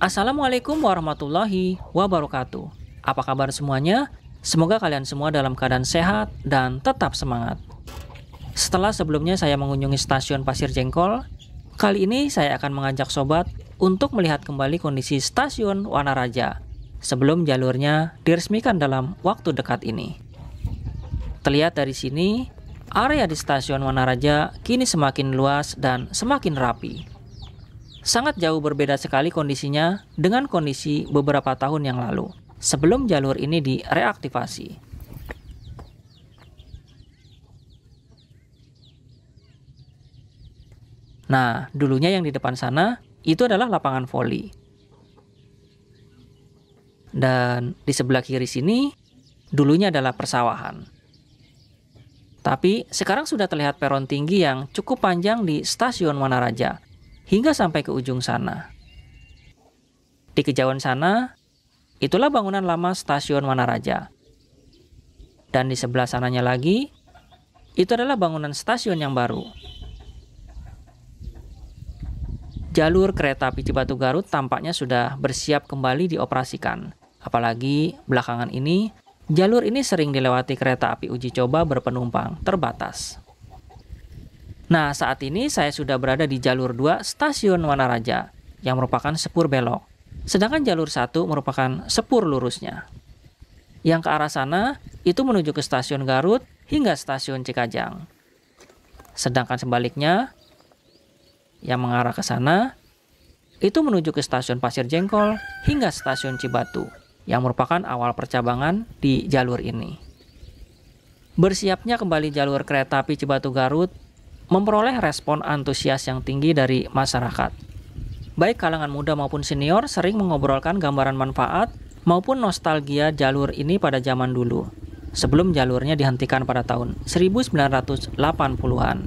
Assalamualaikum warahmatullahi wabarakatuh. Apa kabar semuanya? Semoga kalian semua dalam keadaan sehat dan tetap semangat. Setelah sebelumnya saya mengunjungi stasiun Pasir Jengkol, kali ini saya akan mengajak sobat untuk melihat kembali kondisi stasiun Wanaraja sebelum jalurnya diresmikan dalam waktu dekat ini. Terlihat dari sini, area di stasiun Wanaraja kini semakin luas dan semakin rapi. Sangat jauh berbeda sekali kondisinya dengan kondisi beberapa tahun yang lalu, sebelum jalur ini direaktivasi. Nah, dulunya yang di depan sana, itu adalah lapangan voli. Dan di sebelah kiri sini, dulunya adalah persawahan. Tapi sekarang sudah terlihat peron tinggi yang cukup panjang di stasiun Wanaraja, hingga sampai ke ujung sana. Di kejauhan sana, itulah bangunan lama stasiun Wanaraja. Dan di sebelah sananya lagi, itu adalah bangunan stasiun yang baru. Jalur kereta api Cibatu Garut tampaknya sudah bersiap kembali dioperasikan. Apalagi belakangan ini, jalur ini sering dilewati kereta api uji coba berpenumpang terbatas. Nah, saat ini saya sudah berada di jalur 2 stasiun Wanaraja yang merupakan sepur belok. Sedangkan jalur 1 merupakan sepur lurusnya. Yang ke arah sana itu menuju ke stasiun Garut hingga stasiun Cikajang. Sedangkan sebaliknya yang mengarah ke sana itu menuju ke stasiun Pasir Jengkol hingga stasiun Cibatu yang merupakan awal percabangan di jalur ini. Bersiapnya kembali jalur kereta api Cibatu Garut memperoleh respon antusias yang tinggi dari masyarakat. Baik kalangan muda maupun senior sering mengobrolkan gambaran manfaat maupun nostalgia jalur ini pada zaman dulu, sebelum jalurnya dihentikan pada tahun 1980-an.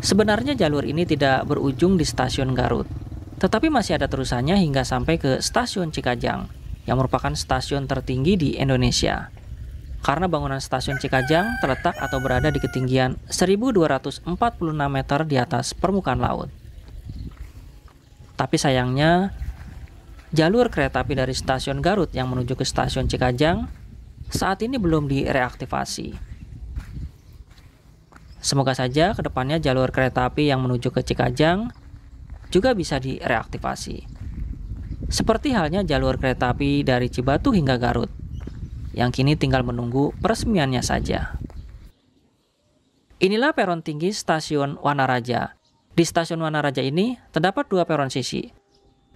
Sebenarnya jalur ini tidak berujung di stasiun Garut, tetapi masih ada terusannya hingga sampai ke stasiun Cikajang, yang merupakan stasiun tertinggi di Indonesia. Karena bangunan stasiun Cikajang terletak atau berada di ketinggian 1246 meter di atas permukaan laut. Tapi sayangnya, jalur kereta api dari stasiun Garut yang menuju ke stasiun Cikajang saat ini belum direaktivasi. Semoga saja kedepannya jalur kereta api yang menuju ke Cikajang juga bisa direaktivasi. Seperti halnya jalur kereta api dari Cibatu hingga Garut, yang kini tinggal menunggu peresmiannya saja. Inilah peron tinggi stasiun Wanaraja. Di stasiun Wanaraja ini terdapat 2 peron sisi,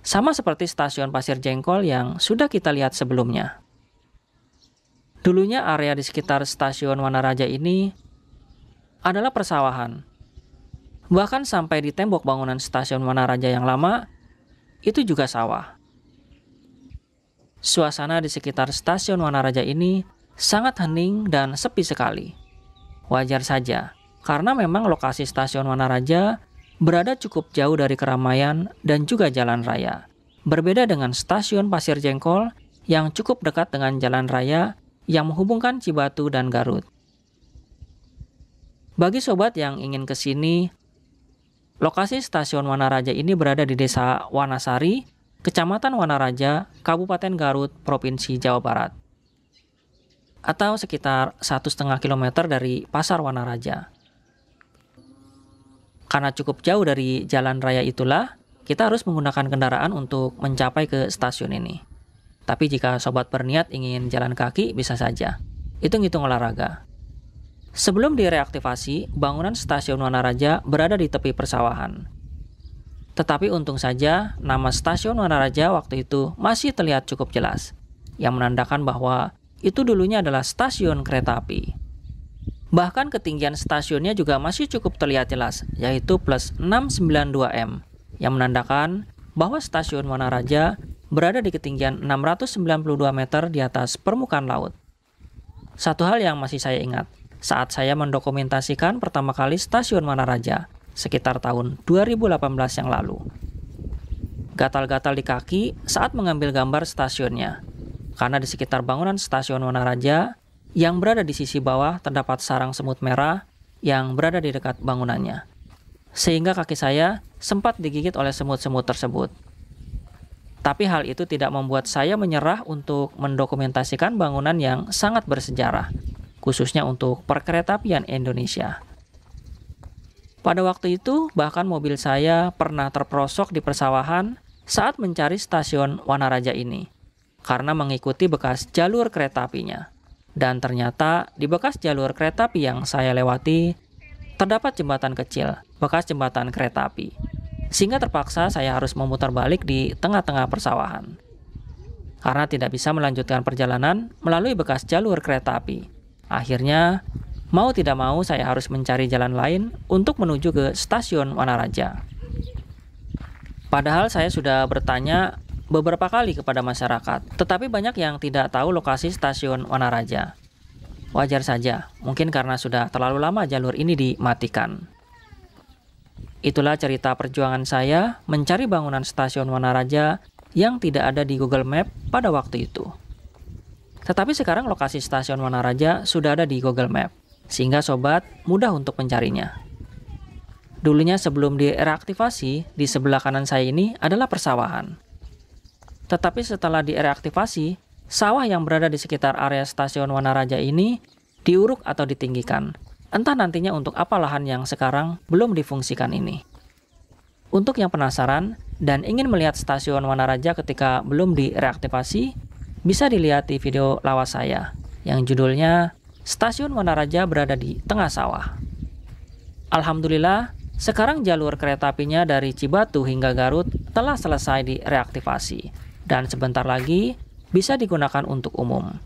sama seperti stasiun Pasir Jengkol yang sudah kita lihat sebelumnya. Dulunya area di sekitar stasiun Wanaraja ini adalah persawahan. Bahkan sampai di tembok bangunan stasiun Wanaraja yang lama, itu juga sawah. Suasana di sekitar stasiun Wanaraja ini sangat hening dan sepi sekali. Wajar saja, karena memang lokasi stasiun Wanaraja berada cukup jauh dari keramaian dan juga jalan raya. Berbeda dengan stasiun Pasir Jengkol yang cukup dekat dengan jalan raya yang menghubungkan Cibatu dan Garut. Bagi sobat yang ingin ke sini, lokasi stasiun Wanaraja ini berada di Desa Wanasari, Kecamatan Wanaraja, Kabupaten Garut, Provinsi Jawa Barat, atau sekitar 1,5 km dari Pasar Wanaraja. Karena cukup jauh dari jalan raya itulah, kita harus menggunakan kendaraan untuk mencapai ke stasiun ini. Tapi jika sobat berniat ingin jalan kaki, bisa saja. Hitung-hitung olahraga. Sebelum direaktivasi, bangunan stasiun Wanaraja berada di tepi persawahan. Tetapi untung saja, nama stasiun Wanaraja waktu itu masih terlihat cukup jelas, yang menandakan bahwa itu dulunya adalah stasiun kereta api. Bahkan ketinggian stasiunnya juga masih cukup terlihat jelas, yaitu plus 692 m, yang menandakan bahwa stasiun Wanaraja berada di ketinggian 692 meter di atas permukaan laut. Satu hal yang masih saya ingat, saat saya mendokumentasikan pertama kali stasiun Wanaraja, sekitar tahun 2018 yang lalu. Gatal-gatal di kaki saat mengambil gambar stasiunnya, karena di sekitar bangunan stasiun Wanaraja yang berada di sisi bawah terdapat sarang semut merah yang berada di dekat bangunannya. sehingga kaki saya sempat digigit oleh semut-semut tersebut. Tapi hal itu tidak membuat saya menyerah untuk mendokumentasikan bangunan yang sangat bersejarah, khususnya untuk perkeretaapian Indonesia. Pada waktu itu, bahkan mobil saya pernah terperosok di persawahan saat mencari stasiun Wanaraja ini, karena mengikuti bekas jalur kereta apinya. Dan ternyata di bekas jalur kereta api yang saya lewati, terdapat jembatan kecil, bekas jembatan kereta api. Sehingga terpaksa saya harus memutar balik di tengah-tengah persawahan. Karena tidak bisa melanjutkan perjalanan melalui bekas jalur kereta api. Akhirnya, mau tidak mau saya harus mencari jalan lain untuk menuju ke stasiun Wanaraja. Padahal saya sudah bertanya beberapa kali kepada masyarakat, tetapi banyak yang tidak tahu lokasi stasiun Wanaraja. Wajar saja, mungkin karena sudah terlalu lama jalur ini dimatikan. Itulah cerita perjuangan saya mencari bangunan stasiun Wanaraja yang tidak ada di Google Map pada waktu itu. Tetapi sekarang lokasi stasiun Wanaraja sudah ada di Google Map, sehingga sobat mudah untuk mencarinya. Dulunya sebelum direaktivasi, di sebelah kanan saya ini adalah persawahan. Tetapi setelah direaktivasi, sawah yang berada di sekitar area stasiun Wanaraja ini diuruk atau ditinggikan. Entah nantinya untuk apa lahan yang sekarang belum difungsikan ini. Untuk yang penasaran dan ingin melihat stasiun Wanaraja ketika belum direaktivasi, bisa dilihat di video lawas saya yang judulnya Stasiun Wanaraja berada di tengah sawah. Alhamdulillah, sekarang jalur kereta apinya dari Cibatu hingga Garut telah selesai direaktivasi dan sebentar lagi bisa digunakan untuk umum.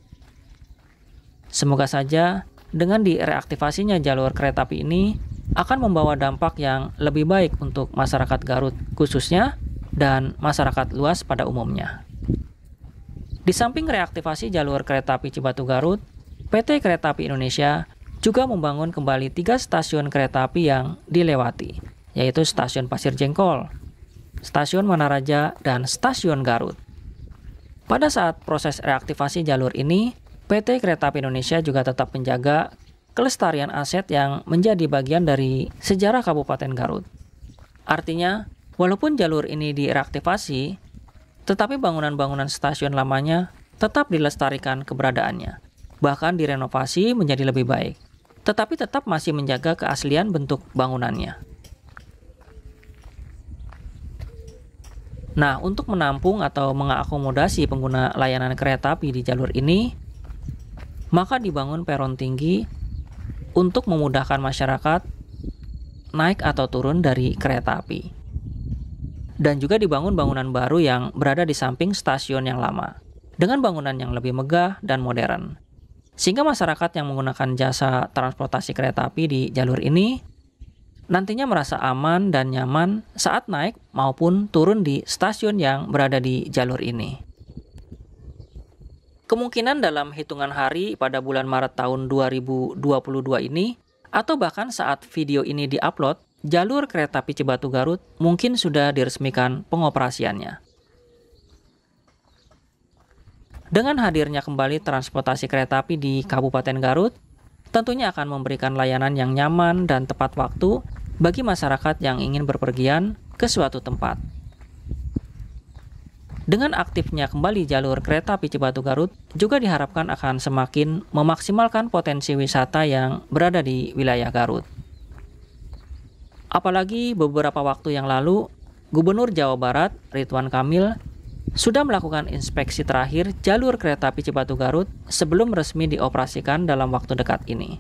Semoga saja dengan direaktivasinya jalur kereta api ini akan membawa dampak yang lebih baik untuk masyarakat Garut khususnya dan masyarakat luas pada umumnya. Di samping reaktivasi jalur kereta api Cibatu Garut, PT Kereta Api Indonesia juga membangun kembali 3 stasiun kereta api yang dilewati, yaitu Stasiun Pasir Jengkol, Stasiun Wanaraja, dan Stasiun Garut. Pada saat proses reaktivasi jalur ini, PT Kereta Api Indonesia juga tetap menjaga kelestarian aset yang menjadi bagian dari sejarah Kabupaten Garut. Artinya, walaupun jalur ini direaktivasi, tetapi bangunan-bangunan stasiun lamanya tetap dilestarikan keberadaannya, bahkan direnovasi menjadi lebih baik, tetapi tetap masih menjaga keaslian bentuk bangunannya. Nah, untuk menampung atau mengakomodasi pengguna layanan kereta api di jalur ini, maka dibangun peron tinggi untuk memudahkan masyarakat naik atau turun dari kereta api. Dan juga dibangun bangunan baru yang berada di samping stasiun yang lama, dengan bangunan yang lebih megah dan modern. Sehingga masyarakat yang menggunakan jasa transportasi kereta api di jalur ini nantinya merasa aman dan nyaman saat naik maupun turun di stasiun yang berada di jalur ini. Kemungkinan dalam hitungan hari pada bulan Maret tahun 2022 ini, atau bahkan saat video ini diupload, jalur kereta api Cibatu Garut mungkin sudah diresmikan pengoperasiannya. Dengan hadirnya kembali transportasi kereta api di Kabupaten Garut, tentunya akan memberikan layanan yang nyaman dan tepat waktu bagi masyarakat yang ingin berpergian ke suatu tempat. Dengan aktifnya kembali jalur kereta api Cibatu Garut, juga diharapkan akan semakin memaksimalkan potensi wisata yang berada di wilayah Garut. Apalagi beberapa waktu yang lalu, Gubernur Jawa Barat, Ridwan Kamil, sudah melakukan inspeksi terakhir jalur kereta api Cibatu Garut sebelum resmi dioperasikan dalam waktu dekat ini.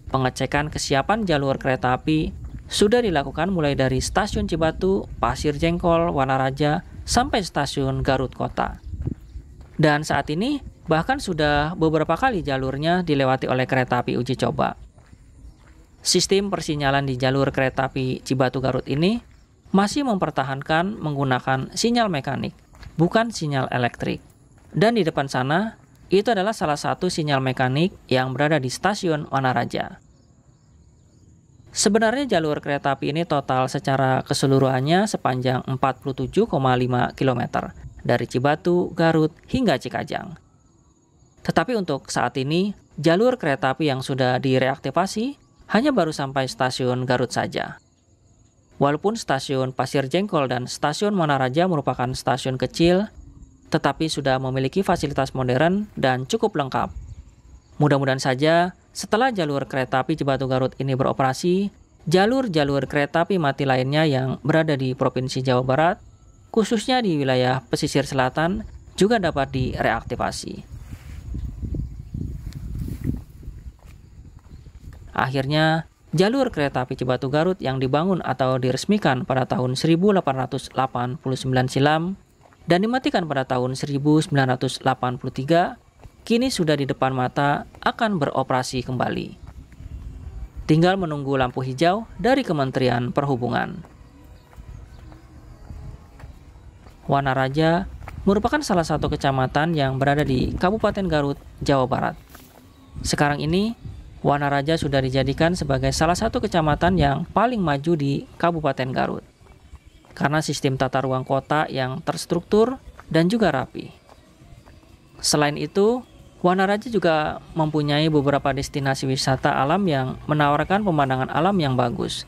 Pengecekan kesiapan jalur kereta api sudah dilakukan mulai dari stasiun Cibatu, Pasir Jengkol, Wanaraja, sampai stasiun Garut Kota. Dan saat ini bahkan sudah beberapa kali jalurnya dilewati oleh kereta api uji coba. Sistem persinyalan di jalur kereta api Cibatu Garut ini masih mempertahankan menggunakan sinyal mekanik, bukan sinyal elektrik. Dan di depan sana, itu adalah salah satu sinyal mekanik yang berada di stasiun Wanaraja. Sebenarnya jalur kereta api ini total secara keseluruhannya sepanjang 47,5 km dari Cibatu, Garut, hingga Cikajang. Tetapi untuk saat ini, jalur kereta api yang sudah direaktivasi hanya baru sampai stasiun Garut saja. Walaupun stasiun Pasir Jengkol dan stasiun Wanaraja merupakan stasiun kecil, tetapi sudah memiliki fasilitas modern dan cukup lengkap. Mudah-mudahan saja setelah jalur kereta api Cibatu Garut ini beroperasi, jalur-jalur kereta api mati lainnya yang berada di Provinsi Jawa Barat, khususnya di wilayah pesisir selatan, juga dapat direaktivasi. Akhirnya, jalur kereta api Cibatu Garut yang dibangun atau diresmikan pada tahun 1889 silam dan dimatikan pada tahun 1983, kini sudah di depan mata akan beroperasi kembali. Tinggal menunggu lampu hijau dari Kementerian Perhubungan. Wanaraja merupakan salah satu kecamatan yang berada di Kabupaten Garut, Jawa Barat. Sekarang ini, Wanaraja sudah dijadikan sebagai salah satu kecamatan yang paling maju di Kabupaten Garut karena sistem tata ruang kota yang terstruktur dan juga rapi. Selain itu, Wanaraja juga mempunyai beberapa destinasi wisata alam yang menawarkan pemandangan alam yang bagus,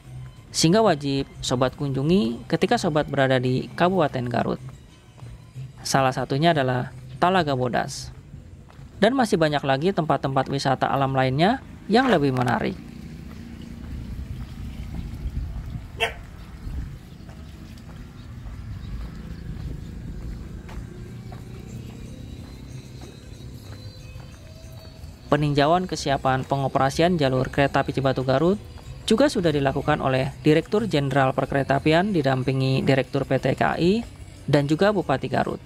sehingga wajib sobat kunjungi ketika sobat berada di Kabupaten Garut. Salah satunya adalah Talaga Bodas. Dan masih banyak lagi tempat-tempat wisata alam lainnya yang lebih menarik. Peninjauan kesiapan pengoperasian jalur kereta api Cibatu Garut juga sudah dilakukan oleh Direktur Jenderal Perkeretaapian didampingi Direktur PT KAI dan juga Bupati Garut.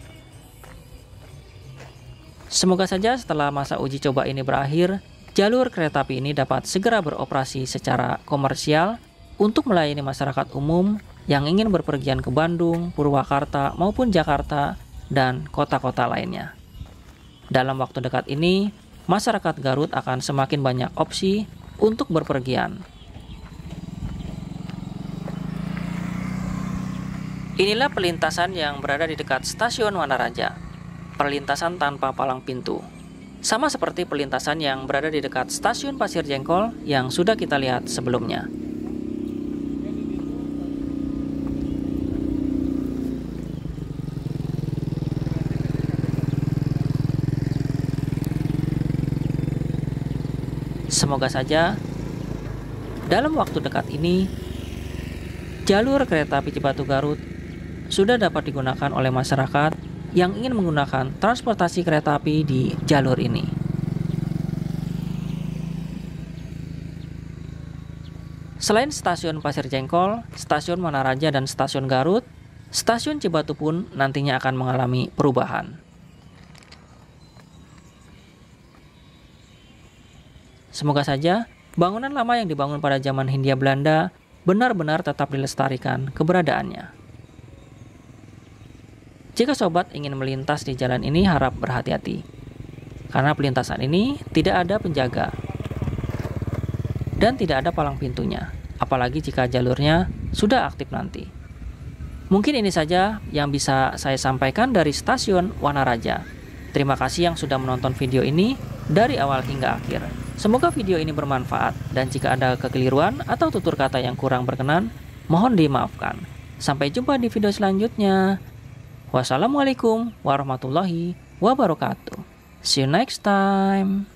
Semoga saja setelah masa uji coba ini berakhir, jalur kereta api ini dapat segera beroperasi secara komersial untuk melayani masyarakat umum yang ingin berpergian ke Bandung, Purwakarta, maupun Jakarta, dan kota-kota lainnya. Dalam waktu dekat ini, masyarakat Garut akan semakin banyak opsi untuk berpergian. Inilah pelintasan yang berada di dekat stasiun Wanaraja. Perlintasan tanpa palang pintu. Sama seperti perlintasan yang berada di dekat stasiun Pasir Jengkol yang sudah kita lihat sebelumnya. Semoga saja dalam waktu dekat ini jalur kereta api Cibatu Garut sudah dapat digunakan oleh masyarakat yang ingin menggunakan transportasi kereta api di jalur ini. Selain stasiun Pasir Jengkol, stasiun Wanaraja, dan stasiun Garut, stasiun Cibatu pun nantinya akan mengalami perubahan. Semoga saja bangunan lama yang dibangun pada zaman Hindia Belanda benar-benar tetap dilestarikan keberadaannya. Jika sobat ingin melintas di jalan ini, harap berhati-hati. Karena pelintasan ini tidak ada penjaga dan tidak ada palang pintunya, apalagi jika jalurnya sudah aktif nanti. Mungkin ini saja yang bisa saya sampaikan dari stasiun Wanaraja. Terima kasih yang sudah menonton video ini dari awal hingga akhir. Semoga video ini bermanfaat, dan jika ada kekeliruan atau tutur kata yang kurang berkenan, mohon dimaafkan. Sampai jumpa di video selanjutnya. Wassalamualaikum warahmatullahi wabarakatuh. See you next time.